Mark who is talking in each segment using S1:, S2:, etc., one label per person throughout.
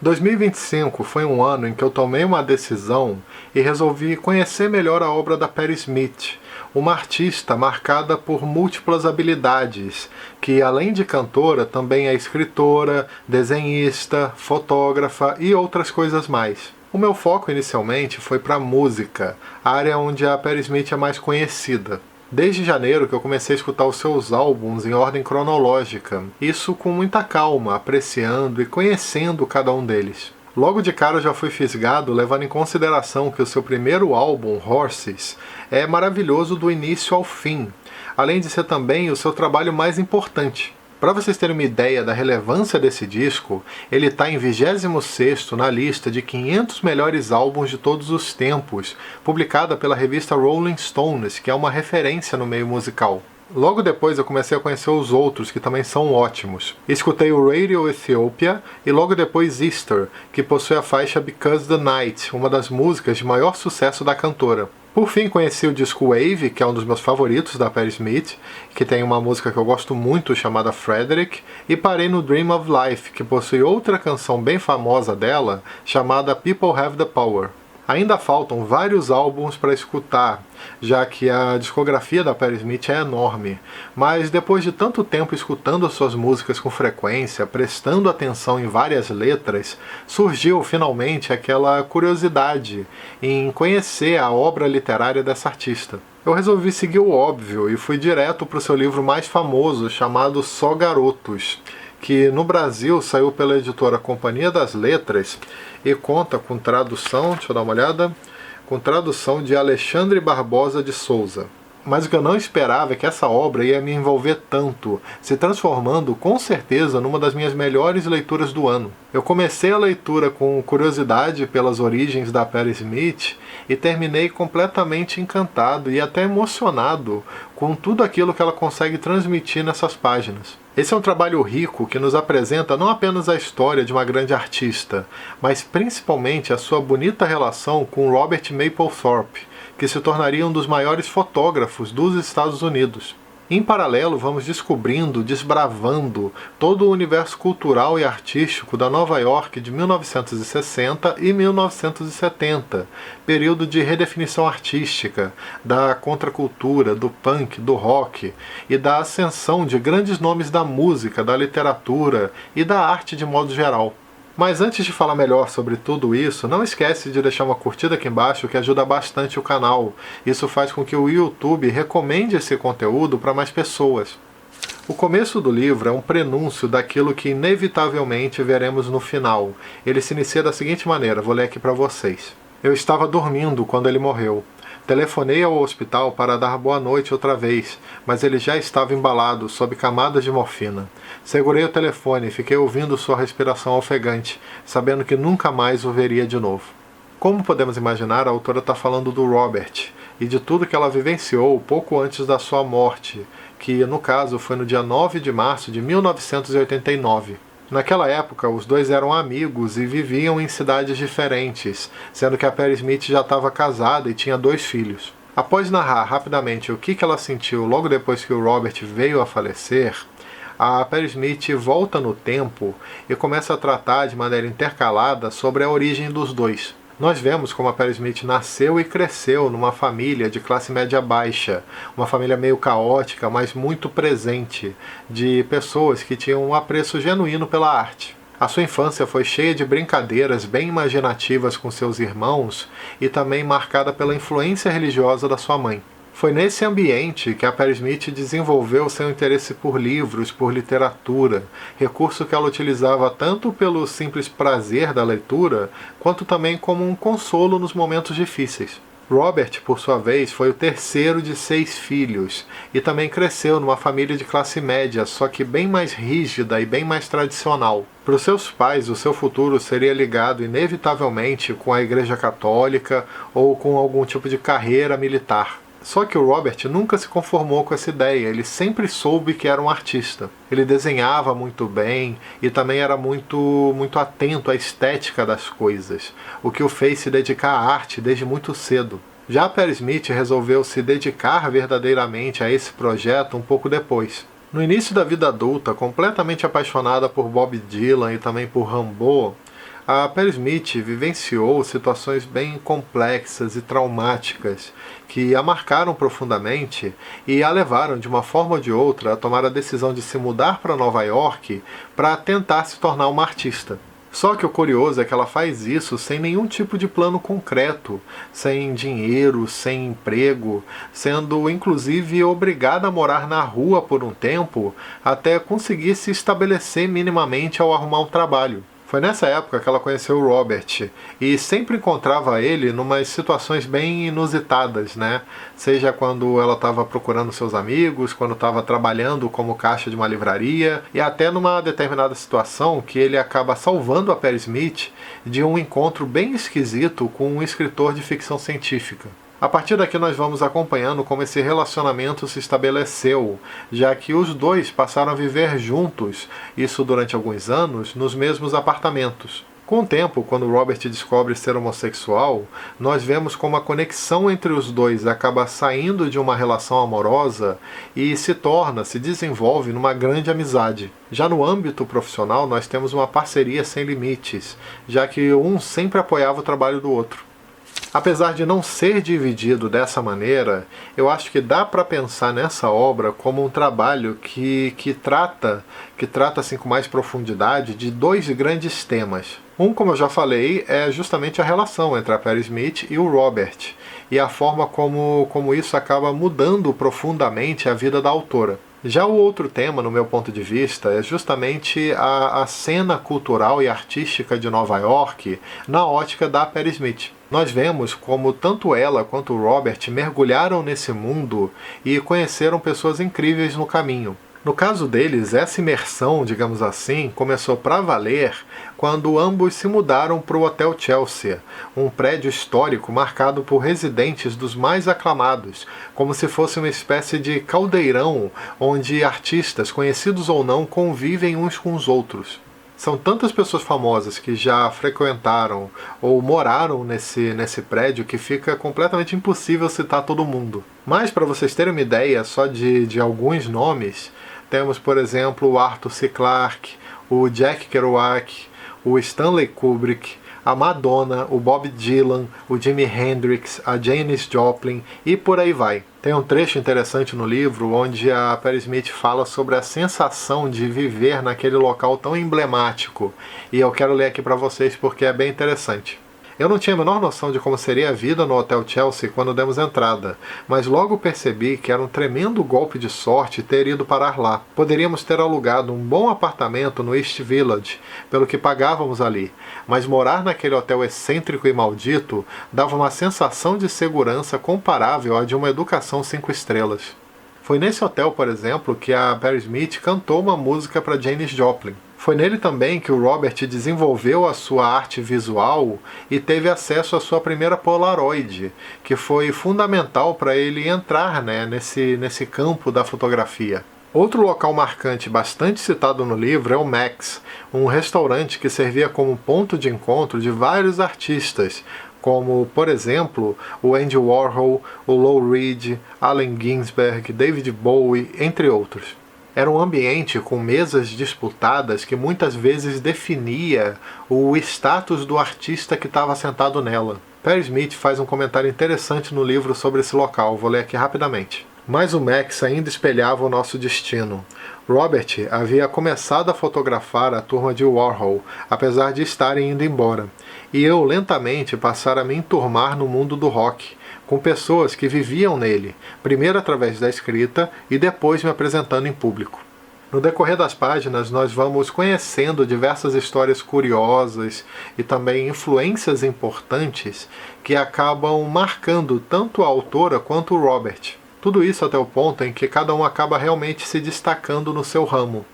S1: 2025 foi um ano em que eu tomei uma decisão e resolvi conhecer melhor a obra da Patti Smith, uma artista marcada por múltiplas habilidades, que além de cantora também é escritora, desenhista, fotógrafa e outras coisas mais. O meu foco inicialmente foi para a música, a área onde a Patti Smith é mais conhecida. Desde janeiro que eu comecei a escutar os seus álbuns em ordem cronológica, isso com muita calma, apreciando e conhecendo cada um deles. Logo de cara eu já fui fisgado, levando em consideração que o seu primeiro álbum, Horses, é maravilhoso do início ao fim, além de ser também o seu trabalho mais importante. Para vocês terem uma ideia da relevância desse disco, ele está em 26º na lista de 500 melhores álbuns de todos os tempos, publicada pela revista Rolling Stones, que é uma referência no meio musical. Logo depois eu comecei a conhecer os outros, que também são ótimos. Escutei o Radio Ethiopia e logo depois Easter, que possui a faixa Because the Night, uma das músicas de maior sucesso da cantora. Por fim, conheci o disco Wave, que é um dos meus favoritos da Patti Smith, que tem uma música que eu gosto muito chamada Frederick, e parei no Dream of Life, que possui outra canção bem famosa dela, chamada People Have the Power. Ainda faltam vários álbuns para escutar, já que a discografia da Patti Smith é enorme, mas depois de tanto tempo escutando suas músicas com frequência, prestando atenção em várias letras, surgiu finalmente aquela curiosidade em conhecer a obra literária dessa artista. Eu resolvi seguir o óbvio e fui direto para o seu livro mais famoso, chamado Só Garotos, que no Brasil saiu pela editora Companhia das Letras e conta com tradução, deixa eu dar uma olhada, com tradução de Alexandre Barbosa de Souza. Mas o que eu não esperava é que essa obra ia me envolver tanto, se transformando com certeza numa das minhas melhores leituras do ano. Eu comecei a leitura com curiosidade pelas origens da Patti Smith e terminei completamente encantado e até emocionado com tudo aquilo que ela consegue transmitir nessas páginas. Esse é um trabalho rico que nos apresenta não apenas a história de uma grande artista, mas principalmente a sua bonita relação com Robert Mapplethorpe, que se tornaria um dos maiores fotógrafos dos Estados Unidos. Em paralelo, vamos descobrindo, desbravando todo o universo cultural e artístico da Nova York de 1960 e 1970, período de redefinição artística, da contracultura, do punk, do rock e da ascensão de grandes nomes da música, da literatura e da arte de modo geral. Mas antes de falar melhor sobre tudo isso, não esquece de deixar uma curtida aqui embaixo que ajuda bastante o canal. Isso faz com que o YouTube recomende esse conteúdo para mais pessoas. O começo do livro é um prenúncio daquilo que inevitavelmente veremos no final. Ele se inicia da seguinte maneira, vou ler aqui para vocês. Eu estava dormindo quando ele morreu. Telefonei ao hospital para dar boa noite outra vez, mas ele já estava embalado, sob camadas de morfina. Segurei o telefone e fiquei ouvindo sua respiração ofegante, sabendo que nunca mais o veria de novo. Como podemos imaginar, a autora está falando do Robert e de tudo que ela vivenciou pouco antes da sua morte, que no caso foi no dia 9 de março de 1989. Naquela época, os dois eram amigos e viviam em cidades diferentes, sendo que a Patti Smith já estava casada e tinha 2 filhos. Após narrar rapidamente o que ela sentiu logo depois que o Robert veio a falecer, a Patti Smith volta no tempo e começa a tratar de maneira intercalada sobre a origem dos dois. Nós vemos como a Patti Smith nasceu e cresceu numa família de classe média baixa, uma família meio caótica, mas muito presente, de pessoas que tinham um apreço genuíno pela arte. A sua infância foi cheia de brincadeiras bem imaginativas com seus irmãos e também marcada pela influência religiosa da sua mãe. Foi nesse ambiente que a Patti Smith desenvolveu seu interesse por livros, por literatura, recurso que ela utilizava tanto pelo simples prazer da leitura, quanto também como um consolo nos momentos difíceis. Robert, por sua vez, foi o terceiro de 6 filhos e também cresceu numa família de classe média, só que bem mais rígida e bem mais tradicional. Para os seus pais, o seu futuro seria ligado inevitavelmente com a Igreja Católica ou com algum tipo de carreira militar. Só que o Robert nunca se conformou com essa ideia, ele sempre soube que era um artista. Ele desenhava muito bem e também era muito atento à estética das coisas, o que o fez se dedicar à arte desde muito cedo. Já a Patti Smith resolveu se dedicar verdadeiramente a esse projeto um pouco depois. No início da vida adulta, completamente apaixonada por Bob Dylan e também por Rimbaud, A Perry Smith vivenciou situações bem complexas e traumáticas que a marcaram profundamente e a levaram, de uma forma ou de outra, a tomar a decisão de se mudar para Nova York para tentar se tornar uma artista. Só que o curioso é que ela faz isso sem nenhum tipo de plano concreto, sem dinheiro, sem emprego, sendo inclusive obrigada a morar na rua por um tempo até conseguir se estabelecer minimamente ao arrumar um trabalho. Foi nessa época que ela conheceu o Robert e sempre encontrava ele em umas situações bem inusitadas, né? Seja quando ela estava procurando seus amigos, quando estava trabalhando como caixa de uma livraria e até numa determinada situação que ele acaba salvando a Perry Smith de um encontro bem esquisito com um escritor de ficção científica. A partir daqui nós vamos acompanhando como esse relacionamento se estabeleceu, já que os dois passaram a viver juntos, isso durante alguns anos, nos mesmos apartamentos. Com o tempo, quando Robert descobre ser homossexual, nós vemos como a conexão entre os dois acaba saindo de uma relação amorosa e se desenvolve numa grande amizade. Já no âmbito profissional, nós temos uma parceria sem limites, já que um sempre apoiava o trabalho do outro. Apesar de não ser dividido dessa maneira, eu acho que dá para pensar nessa obra como um trabalho que trata assim, com mais profundidade de dois grandes temas. Um, como eu já falei, é justamente a relação entre a Perry Smith e o Robert, e a forma como isso acaba mudando profundamente a vida da autora. Já o outro tema, no meu ponto de vista, é justamente a cena cultural e artística de Nova York na ótica da Perry Smith. Nós vemos como tanto ela quanto o Robert mergulharam nesse mundo e conheceram pessoas incríveis no caminho. No caso deles, essa imersão, digamos assim, começou para valer quando ambos se mudaram para o Hotel Chelsea, um prédio histórico marcado por residentes dos mais aclamados, como se fosse uma espécie de caldeirão onde artistas, conhecidos ou não, convivem uns com os outros. São tantas pessoas famosas que já frequentaram ou moraram nesse prédio que fica completamente impossível citar todo mundo. Mas, para vocês terem uma ideia só de alguns nomes, temos, por exemplo, o Arthur C. Clarke, o Jack Kerouac, o Stanley Kubrick, a Madonna, o Bob Dylan, o Jimi Hendrix, a Janis Joplin e por aí vai. Tem um trecho interessante no livro onde a Perry Smith fala sobre a sensação de viver naquele local tão emblemático, e eu quero ler aqui para vocês porque é bem interessante. Eu não tinha a menor noção de como seria a vida no Hotel Chelsea quando demos entrada, mas logo percebi que era um tremendo golpe de sorte ter ido parar lá. Poderíamos ter alugado um bom apartamento no East Village, pelo que pagávamos ali, mas morar naquele hotel excêntrico e maldito dava uma sensação de segurança comparável à de uma educação 5 estrelas. Foi nesse hotel, por exemplo, que a Perry Smith cantou uma música para Janis Joplin. Foi nele também que o Robert desenvolveu a sua arte visual e teve acesso à sua primeira Polaroid, que foi fundamental para ele entrar, nesse campo da fotografia. Outro local marcante bastante citado no livro é o Max, um restaurante que servia como ponto de encontro de vários artistas, como, por exemplo, o Andy Warhol, o Lou Reed, Allen Ginsberg, David Bowie, entre outros. Era um ambiente com mesas disputadas que muitas vezes definia o status do artista que estava sentado nela. Perry Smith faz um comentário interessante no livro sobre esse local, vou ler aqui rapidamente. Mas o Max ainda espelhava o nosso destino. Robert havia começado a fotografar a turma de Warhol, apesar de estarem indo embora, e eu lentamente passara a me enturmar no mundo do rock, com pessoas que viviam nele, primeiro através da escrita e depois me apresentando em público. No decorrer das páginas, nós vamos conhecendo diversas histórias curiosas e também influências importantes que acabam marcando tanto a autora quanto o Robert. Tudo isso até o ponto em que cada um acaba realmente se destacando no seu ramo.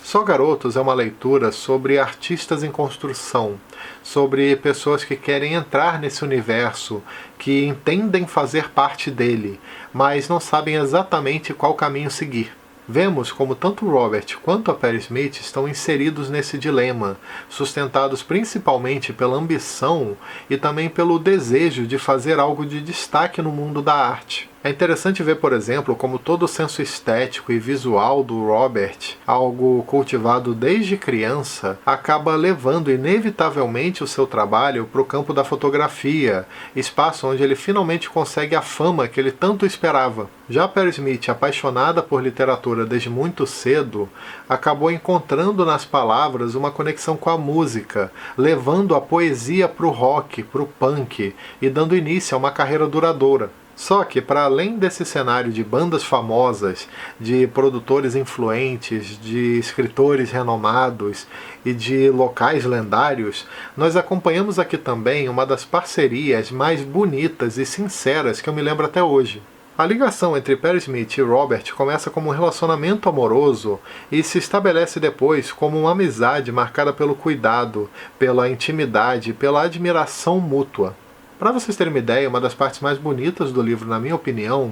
S1: Só Garotos é uma leitura sobre artistas em construção, sobre pessoas que querem entrar nesse universo, que entendem fazer parte dele, mas não sabem exatamente qual caminho seguir. Vemos como tanto Robert quanto a Perry Smith estão inseridos nesse dilema, sustentados principalmente pela ambição e também pelo desejo de fazer algo de destaque no mundo da arte. É interessante ver, por exemplo, como todo o senso estético e visual do Robert, algo cultivado desde criança, acaba levando inevitavelmente o seu trabalho para o campo da fotografia, espaço onde ele finalmente consegue a fama que ele tanto esperava. Já Patti Smith, apaixonada por literatura desde muito cedo, acabou encontrando nas palavras uma conexão com a música, levando a poesia para o rock, para o punk e dando início a uma carreira duradoura. Só que, para além desse cenário de bandas famosas, de produtores influentes, de escritores renomados e de locais lendários, nós acompanhamos aqui também uma das parcerias mais bonitas e sinceras que eu me lembro até hoje. A ligação entre Patti Smith e Robert começa como um relacionamento amoroso e se estabelece depois como uma amizade marcada pelo cuidado, pela intimidade e pela admiração mútua. Para vocês terem uma ideia, uma das partes mais bonitas do livro, na minha opinião,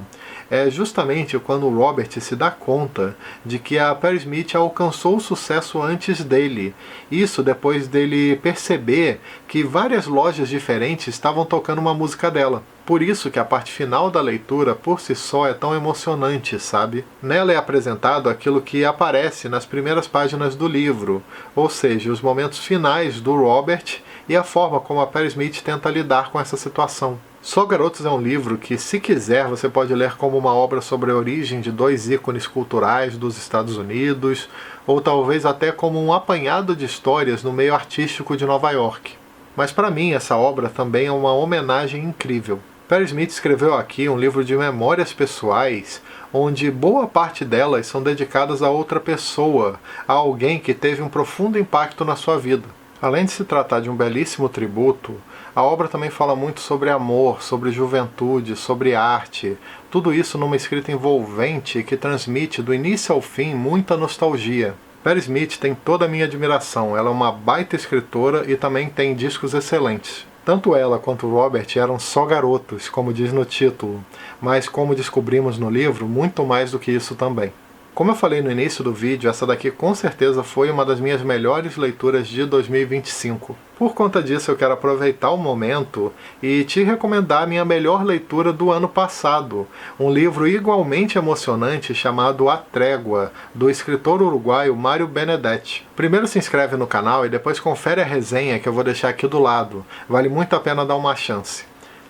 S1: é justamente quando o Robert se dá conta de que a Patti Smith alcançou o sucesso antes dele. Isso depois dele perceber que várias lojas diferentes estavam tocando uma música dela. Por isso que a parte final da leitura, por si só, é tão emocionante, sabe? Nela é apresentado aquilo que aparece nas primeiras páginas do livro, ou seja, os momentos finais do Robert e a forma como a Patti Smith tenta lidar com essa situação. Só Garotos é um livro que, se quiser, você pode ler como uma obra sobre a origem de dois ícones culturais dos Estados Unidos, ou talvez até como um apanhado de histórias no meio artístico de Nova York. Mas para mim, essa obra também é uma homenagem incrível. Patti Smith escreveu aqui um livro de memórias pessoais, onde boa parte delas são dedicadas a outra pessoa, a alguém que teve um profundo impacto na sua vida. Além de se tratar de um belíssimo tributo, a obra também fala muito sobre amor, sobre juventude, sobre arte, tudo isso numa escrita envolvente que transmite do início ao fim muita nostalgia. Patti Smith tem toda a minha admiração, ela é uma baita escritora e também tem discos excelentes. Tanto ela quanto Robert eram só garotos, como diz no título, mas como descobrimos no livro, muito mais do que isso também. Como eu falei no início do vídeo, essa daqui com certeza foi uma das minhas melhores leituras de 2025. Por conta disso, eu quero aproveitar o momento e te recomendar a minha melhor leitura do ano passado, um livro igualmente emocionante chamado A Trégua, do escritor uruguaio Mário Benedetti. Primeiro se inscreve no canal e depois confere a resenha que eu vou deixar aqui do lado. Vale muito a pena dar uma chance.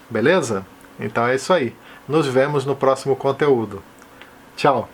S1: Beleza? Então é isso aí. Nos vemos no próximo conteúdo. Tchau!